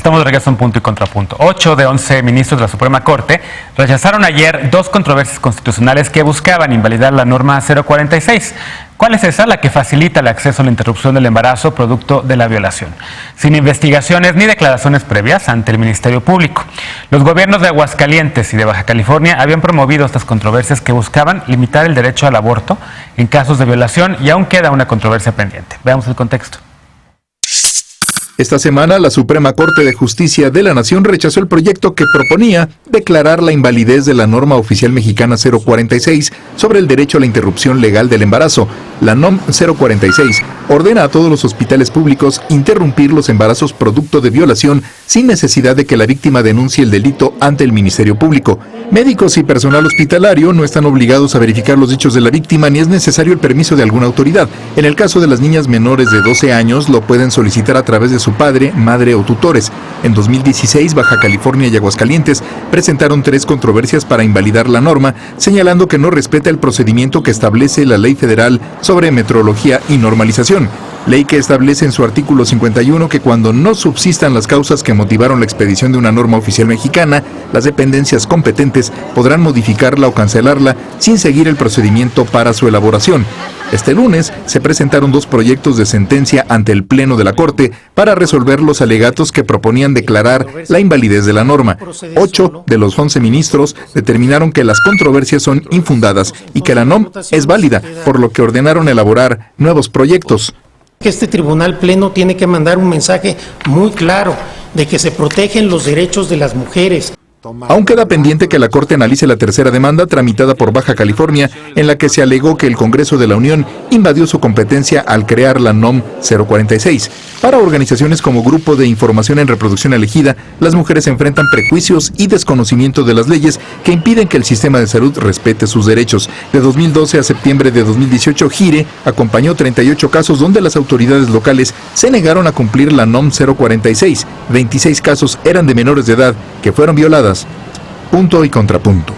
Estamos de regreso en Punto y Contrapunto. 8 de 11 ministros de la Suprema Corte rechazaron ayer 2 controversias constitucionales que buscaban invalidar la norma 046. ¿Cuál es esa? La que facilita el acceso a la interrupción del embarazo producto de la violación, sin investigaciones ni declaraciones previas ante el Ministerio Público. Los gobiernos de Aguascalientes y de Baja California habían promovido estas controversias que buscaban limitar el derecho al aborto en casos de violación y aún queda una controversia pendiente. Veamos el contexto. Esta semana, la Suprema Corte de Justicia de la Nación rechazó el proyecto que proponía declarar la invalidez de la norma oficial mexicana 046 sobre el derecho a la interrupción legal del embarazo. La NOM 046 ordena a todos los hospitales públicos interrumpir los embarazos producto de violación sin necesidad de que la víctima denuncie el delito ante el Ministerio Público. Médicos y personal hospitalario no están obligados a verificar los dichos de la víctima ni es necesario el permiso de alguna autoridad. En el caso de las niñas menores de 12 años, lo pueden solicitar a través de su padre, madre o tutores. En 2016, Baja California y Aguascalientes presentaron 3 controversias para invalidar la norma, señalando que no respeta el procedimiento que establece la Ley Federal sobre Metrología y Normalización. Ley que establece en su artículo 51 que cuando no subsistan las causas que motivaron la expedición de una norma oficial mexicana, las dependencias competentes podrán modificarla o cancelarla sin seguir el procedimiento para su elaboración. Este lunes se presentaron 2 proyectos de sentencia ante el Pleno de la Corte para resolver los alegatos que proponían declarar la invalidez de la norma. 8 de los 11 ministros determinaron que las controversias son infundadas y que la NOM es válida, por lo que ordenaron elaborar nuevos proyectos. Que este tribunal pleno tiene que mandar un mensaje muy claro de que se protegen los derechos de las mujeres. Aún queda pendiente que la Corte analice la tercera demanda tramitada por Baja California, en la que se alegó que el Congreso de la Unión invadió su competencia al crear la NOM 046. Para organizaciones como Grupo de Información en Reproducción Elegida, las mujeres enfrentan prejuicios y desconocimiento de las leyes que impiden que el sistema de salud respete sus derechos. De 2012 a septiembre de 2018, GIRE acompañó 38 casos donde las autoridades locales se negaron a cumplir la NOM 046. 26 casos eran de menores de edad que fueron violadas. Punto y contrapunto.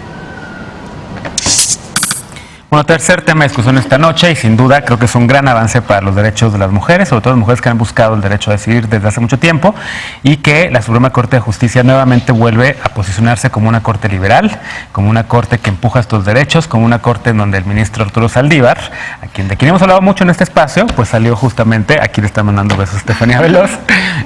Bueno, tercer tema de discusión esta noche y sin duda creo que es un gran avance para los derechos de las mujeres, sobre todo las mujeres que han buscado el derecho a decidir desde hace mucho tiempo y que la Suprema Corte de Justicia nuevamente vuelve a posicionarse como una corte liberal, como una corte que empuja estos derechos, como una corte en donde el ministro Arturo Saldívar, de quien hemos hablado mucho en este espacio, pues salió justamente, aquí le está mandando besos Estefanía Veloz,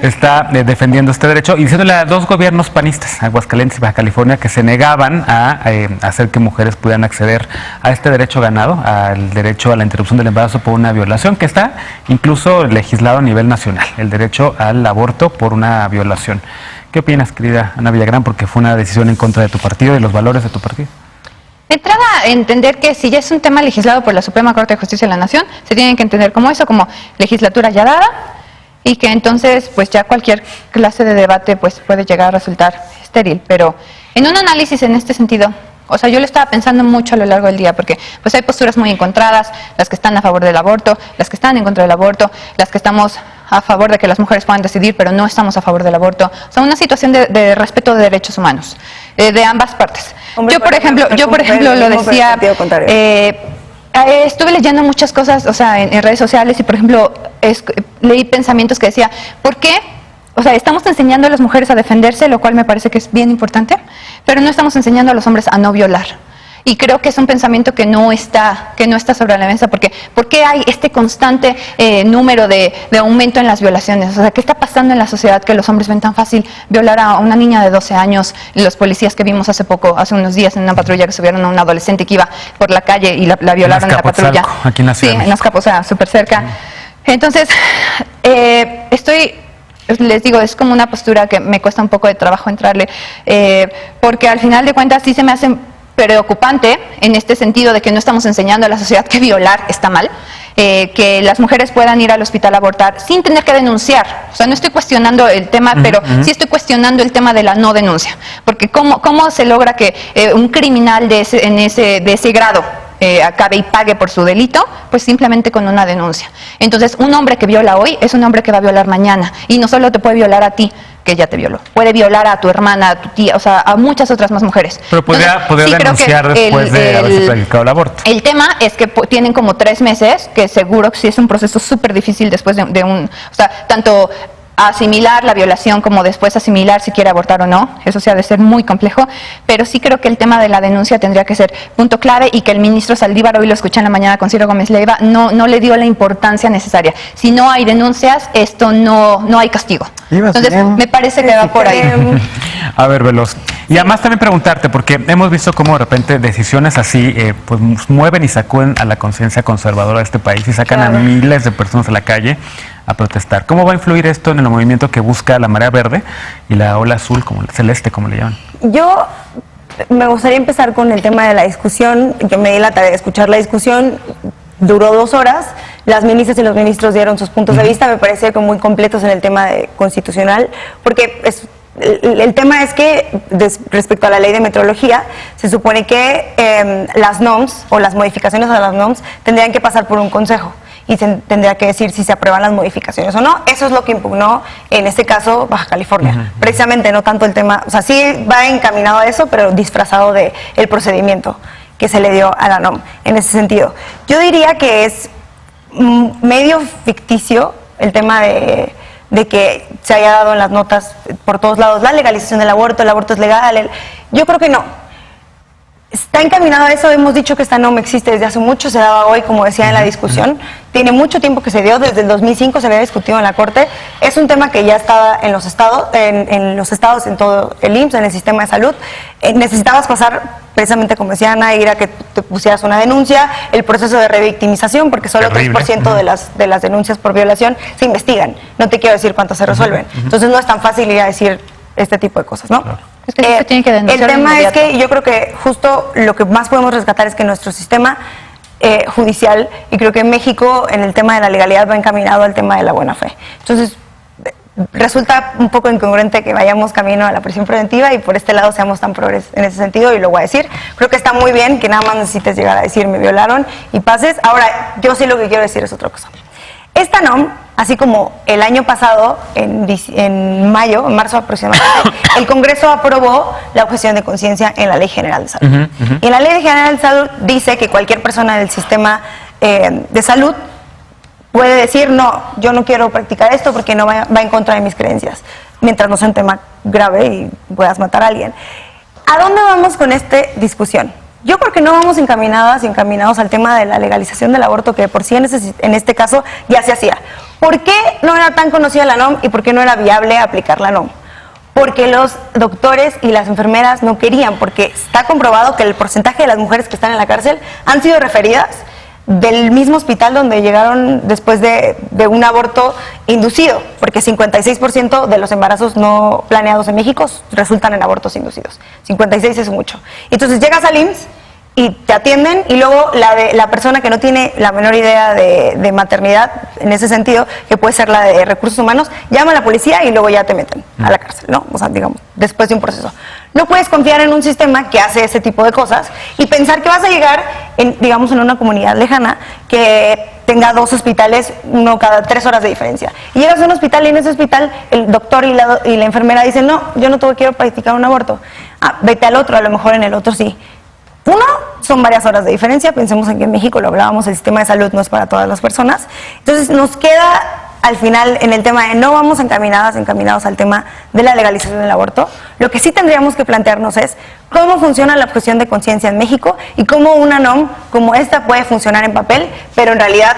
está defendiendo este derecho y diciéndole a 2 gobiernos panistas, Aguascalientes y Baja California, que se negaban a hacer que mujeres pudieran acceder a este derecho ganado, al derecho a la interrupción del embarazo por una violación, que está incluso legislado a nivel nacional, el derecho al aborto por una violación. ¿Qué opinas, querida Ana Villagrán? Porque fue una decisión en contra de tu partido y los valores de tu partido. De entrada, entender que si ya es un tema legislado por la Suprema Corte de Justicia de la Nación, se tiene que entender como eso, como legislatura ya dada, y que entonces pues ya cualquier clase de debate pues puede llegar a resultar estéril. Pero en un análisis en este sentido, o sea, yo lo estaba pensando mucho a lo largo del día, porque pues hay posturas muy encontradas, las que están a favor del aborto, las que están en contra del aborto, las que estamos a favor de que las mujeres puedan decidir, pero no estamos a favor del aborto. O sea, una situación de respeto de derechos humanos, de ambas partes. Yo, por ejemplo, lo decía, estuve leyendo muchas cosas, o sea, en redes sociales y, por ejemplo, leí pensamientos que decía, ¿por qué? O sea, estamos enseñando a las mujeres a defenderse, lo cual me parece que es bien importante, pero no estamos enseñando a los hombres a no violar. Y creo que es un pensamiento que no está sobre la mesa, porque ¿por qué hay este constante número de aumento en las violaciones? O sea, ¿qué está pasando en la sociedad que los hombres ven tan fácil violar a una niña de 12 años? Los policías que vimos hace unos días en una patrulla que subieron a una adolescente que iba por la calle y la violaron en la patrulla. Aquí en la ciudad. Sí, en Los Capos, o sea, súper cerca. Entonces, les digo, es como una postura que me cuesta un poco de trabajo entrarle, porque al final de cuentas sí se me hace preocupante en este sentido de que no estamos enseñando a la sociedad que violar está mal, que las mujeres puedan ir al hospital a abortar sin tener que denunciar. O sea, no estoy cuestionando el tema, pero sí estoy cuestionando el tema de la no denuncia, porque cómo se logra que un criminal de ese grado acabe y pague por su delito, pues simplemente con una denuncia. Entonces, un hombre que viola hoy es un hombre que va a violar mañana, y no solo te puede violar a ti, que ya te violó, puede violar a tu hermana, a tu tía, o sea, a muchas otras más mujeres. Pero podría denunciar después de haberse practicado el aborto. El tema es que tienen como 3 meses, que seguro que sí es un proceso súper difícil después de un, o sea, tanto asimilar la violación como después asimilar si quiere abortar o no. Eso sí ha de ser muy complejo, pero sí creo que el tema de la denuncia tendría que ser punto clave y que el ministro Saldívar, hoy lo escuché en la mañana con Ciro Gómez Leiva, no le dio la importancia necesaria. Si no hay denuncias, esto no hay castigo. Entonces, me parece que va por ahí. A ver, Veloz. Y además también preguntarte, porque hemos visto cómo de repente decisiones así pues mueven y sacuden a la conciencia conservadora de este país y sacan a miles de personas a la calle a protestar. ¿Cómo va a influir esto en el movimiento que busca la marea verde y la ola azul, como celeste, como le llaman? Yo me gustaría empezar con el tema de la discusión. Yo me di la tarea de escuchar la discusión. Duró 2 horas, las ministras y los ministros dieron sus puntos de vista, me parece que muy completos en el tema constitucional, porque el tema es que respecto a la ley de metrología, se supone que las NOMs o las modificaciones a las NOMs tendrían que pasar por un consejo y se tendría que decir si se aprueban las modificaciones o no. Eso es lo que impugnó en este caso Baja California. Precisamente no tanto el tema, o sea, sí va encaminado a eso, pero disfrazado de el procedimiento que se le dio a la NOM en ese sentido. Yo diría que es medio ficticio el tema de que se haya dado en las notas por todos lados la legalización del aborto, el aborto es legal. Yo creo que no. Está encaminado a eso, hemos dicho que esta NOM existe desde hace mucho, se daba hoy, como decía en la discusión, tiene mucho tiempo que se dio, desde el 2005 se había discutido en la Corte, es un tema que ya estaba en los estados, en todo el IMSS, en el sistema de salud. Necesitabas pasar, precisamente como decía Ana, ir a que te pusieras una denuncia, el proceso de revictimización, porque solo 3% de las denuncias por violación se investigan, no te quiero decir cuántas se resuelven, entonces no es tan fácil ir a decir este tipo de cosas, ¿no? Claro. Es que se tiene que denunciar el tema inmediato. es que yo creo que justo lo que más podemos rescatar es que nuestro sistema judicial, y creo que en México en el tema de la legalidad va encaminado al tema de la buena fe. Entonces, resulta un poco incongruente que vayamos camino a la prisión preventiva y por este lado seamos tan progres en ese sentido, y lo voy a decir. Creo que está muy bien que nada más necesites llegar a decir me violaron y pases. Ahora, yo sí lo que quiero decir es otra cosa. Esta NOM, así como el año pasado, en marzo aproximadamente, el Congreso aprobó la objeción de conciencia en la Ley General de Salud. Y en la Ley General de Salud dice que cualquier persona del sistema de salud puede decir, no, yo no quiero practicar esto porque no va en contra de mis creencias, mientras no sea un tema grave y puedas matar a alguien. ¿A dónde vamos con esta discusión? Yo creo que no vamos encaminados al tema de la legalización del aborto, que por sí en este caso ya se hacía. ¿Por qué no era tan conocida la NOM y por qué no era viable aplicar la NOM? Porque los doctores y las enfermeras no querían, porque está comprobado que el porcentaje de las mujeres que están en la cárcel han sido referidas del mismo hospital donde llegaron después de un aborto inducido, porque 56% de los embarazos no planeados en México resultan en abortos inducidos. 56 es mucho. Entonces llegas al IMSS y te atienden, y luego la persona que no tiene la menor idea de maternidad, en ese sentido, que puede ser la de recursos humanos, llama a la policía y luego ya te meten a la cárcel, ¿no? O sea, digamos, después de un proceso. No puedes confiar en un sistema que hace ese tipo de cosas y pensar que vas a llegar, digamos, en una comunidad lejana que tenga 2 hospitales, uno cada 3 horas de diferencia. Y llegas a un hospital y en ese hospital el doctor y la enfermera dicen, no, yo no quiero practicar un aborto. Vete al otro, a lo mejor en el otro sí. Uno, son varias horas de diferencia, pensemos en que en México, lo hablábamos, el sistema de salud no es para todas las personas. Entonces nos queda al final en el tema de no vamos encaminados al tema de la legalización del aborto. Lo que sí tendríamos que plantearnos es cómo funciona la objeción de conciencia en México y cómo una NOM como esta puede funcionar en papel, pero en realidad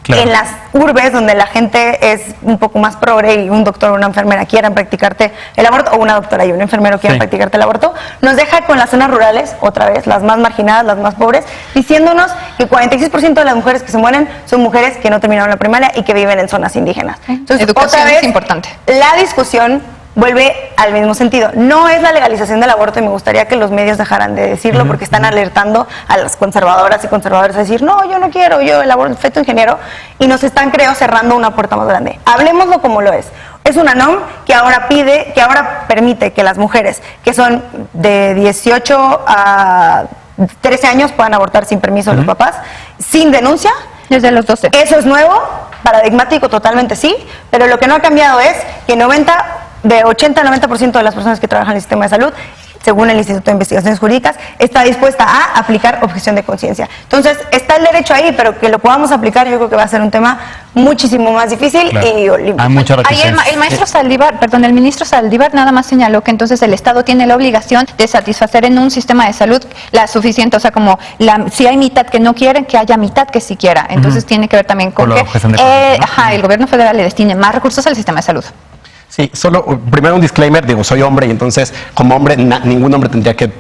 en las urbes donde la gente es un poco más progre y un doctor o una enfermera quieran practicarte el aborto, o una doctora y un enfermero quieran practicarte el aborto, nos deja con las zonas rurales, otra vez, las más marginadas, las más pobres, diciéndonos que 46% de las mujeres que se mueren son mujeres que no terminaron la primaria y que viven en zonas indígenas. Entonces, educación otra vez, es importante. La discusión vuelve al mismo sentido. No es la legalización del aborto, y me gustaría que los medios dejaran de decirlo, porque están alertando a las conservadoras y conservadores a decir, no, yo no quiero, yo el aborto, feto ingeniero, y nos están, creo, cerrando una puerta más grande. Hablemoslo como lo es. Es una NOM que ahora permite que las mujeres que son de 18 a 13 años puedan abortar sin permiso de los papás, sin denuncia. Desde los 12. Eso es nuevo, paradigmático totalmente sí, pero lo que no ha cambiado es que de 80 a 90% de las personas que trabajan en el sistema de salud según el Instituto de Investigaciones Jurídicas, está dispuesta a aplicar objeción de conciencia. Entonces, está el derecho ahí, pero que lo podamos aplicar yo creo que va a ser un tema muchísimo más difícil y Hay mucha Ahí reticencia. el maestro Saldívar, perdón, el ministro Saldívar nada más señaló que entonces el Estado tiene la obligación de satisfacer en un sistema de salud la suficiente, o sea, como si hay mitad que no quieren, que haya mitad que sí quiera. Entonces tiene que ver también con Por la que objeción de conciencia, ¿no? el gobierno federal le destine más recursos al sistema de salud. Sí, solo primero un disclaimer, digo, soy hombre y entonces como hombre ningún hombre tendría que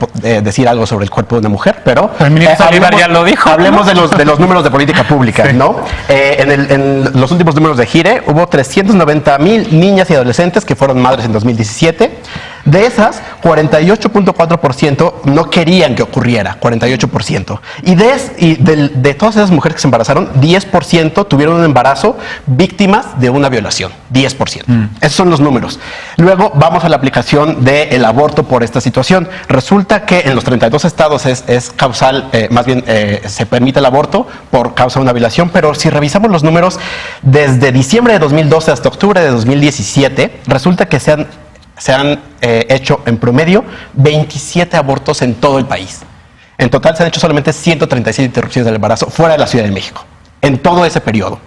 decir algo sobre el cuerpo de una mujer, pero El ministro Saldívar ya lo dijo. Hablemos de los números de política pública, Sí. ¿no? En los últimos números de GIRE hubo 390,000 niñas y adolescentes que fueron madres en 2017. De esas, 48.4% no querían que ocurriera, 48%. Y de todas esas mujeres que se embarazaron, 10% tuvieron un embarazo víctimas de una violación, 10%. Esos son los números. Luego vamos a la aplicación del aborto por esta situación. Resulta que en los 32 estados es causal, más bien se permite el aborto por causa de una violación, pero si revisamos los números desde diciembre de 2012 hasta octubre de 2017, resulta que se han hecho en promedio 27 abortos en todo el país. En total se han hecho solamente 137 interrupciones del embarazo fuera de la Ciudad de México, en todo ese periodo.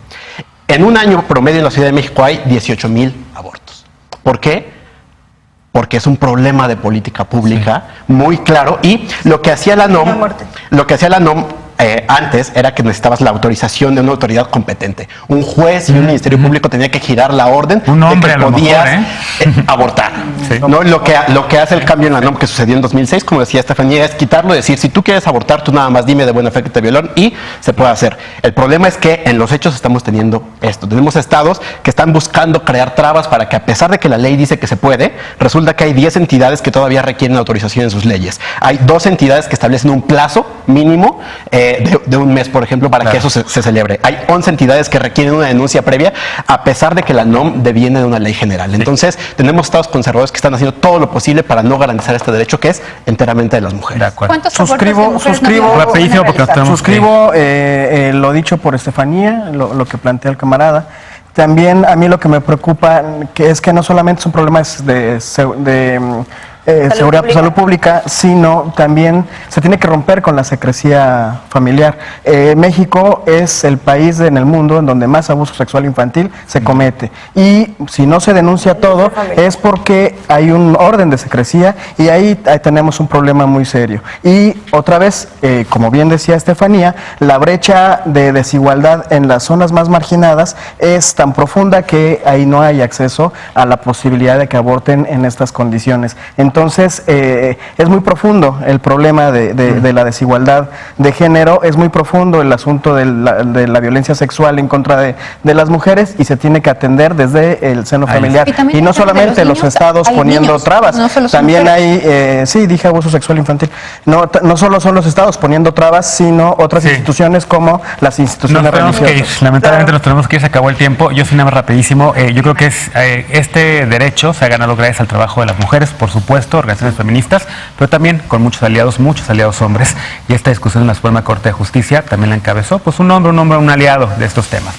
En un año promedio en la Ciudad de México hay 18,000 abortos. ¿Por qué? Porque es un problema de política pública muy claro y lo que hacía la NOM, antes era que necesitabas la autorización de una autoridad competente. Un juez y un ministerio público tenía que girar la orden Un hombre, de a que lo mejor, podías abortar. Sí. ¿No? Lo que hace el cambio en la NOM que sucedió en 2006, como decía Estefanía, es quitarlo y decir, si tú quieres abortar, tú nada más dime de buena fe que te violaron y se puede hacer. El problema es que en los hechos estamos teniendo esto. Tenemos estados que están buscando crear trabas para que, a pesar de que la ley dice que se puede, resulta que hay 10 entidades que todavía requieren autorización en sus leyes. Hay 2 entidades que establecen un plazo mínimo de un mes, por ejemplo, para que eso se celebre. Hay 11 entidades que requieren una denuncia previa, a pesar de que la NOM deviene de una ley general. Entonces, tenemos estados conservadores que están haciendo todo lo posible para no garantizar este derecho que es enteramente de las mujeres. De acuerdo. ¿Cuántos abortos de Suscribo- mujeres no suscribo- había Rapidísimo, porque nos realizado? tenemos Suscribo lo dicho por Estefanía, lo que plantea el camarada. También a mí lo que me preocupa que es que no solamente son problemas de seguridad, salud pública, sino también se tiene que romper con la secrecía familiar. México es el país en el mundo en donde más abuso sexual infantil se comete. Y si no se denuncia todo, es porque hay un orden de secrecía y ahí tenemos un problema muy serio. Y otra vez, como bien decía Estefanía, la brecha de desigualdad en las zonas más marginadas es tan profunda que ahí no hay acceso a la posibilidad de que aborten en estas condiciones. Entonces, es muy profundo el problema de la desigualdad de género, es muy profundo el asunto de la violencia sexual en contra de las mujeres y se tiene que atender desde el seno Ahí familiar. Y también Y no depende de solamente los los niños, estados hay poniendo niños, trabas, no solo son también mujeres. hay, sí, dije abuso sexual infantil, no solo son los estados poniendo trabas, sino otras Sí. instituciones como las instituciones Nos tenemos que ir, religiosas. lamentablemente nos tenemos que ir, se acabó el tiempo. Yo soy nada más rapidísimo. Yo creo que este derecho se ha ganado gracias al trabajo de las mujeres, por supuesto, organizaciones feministas, pero también con muchos aliados hombres. Y esta discusión en la Suprema Corte de Justicia también la encabezó pues un hombre, un aliado de estos temas.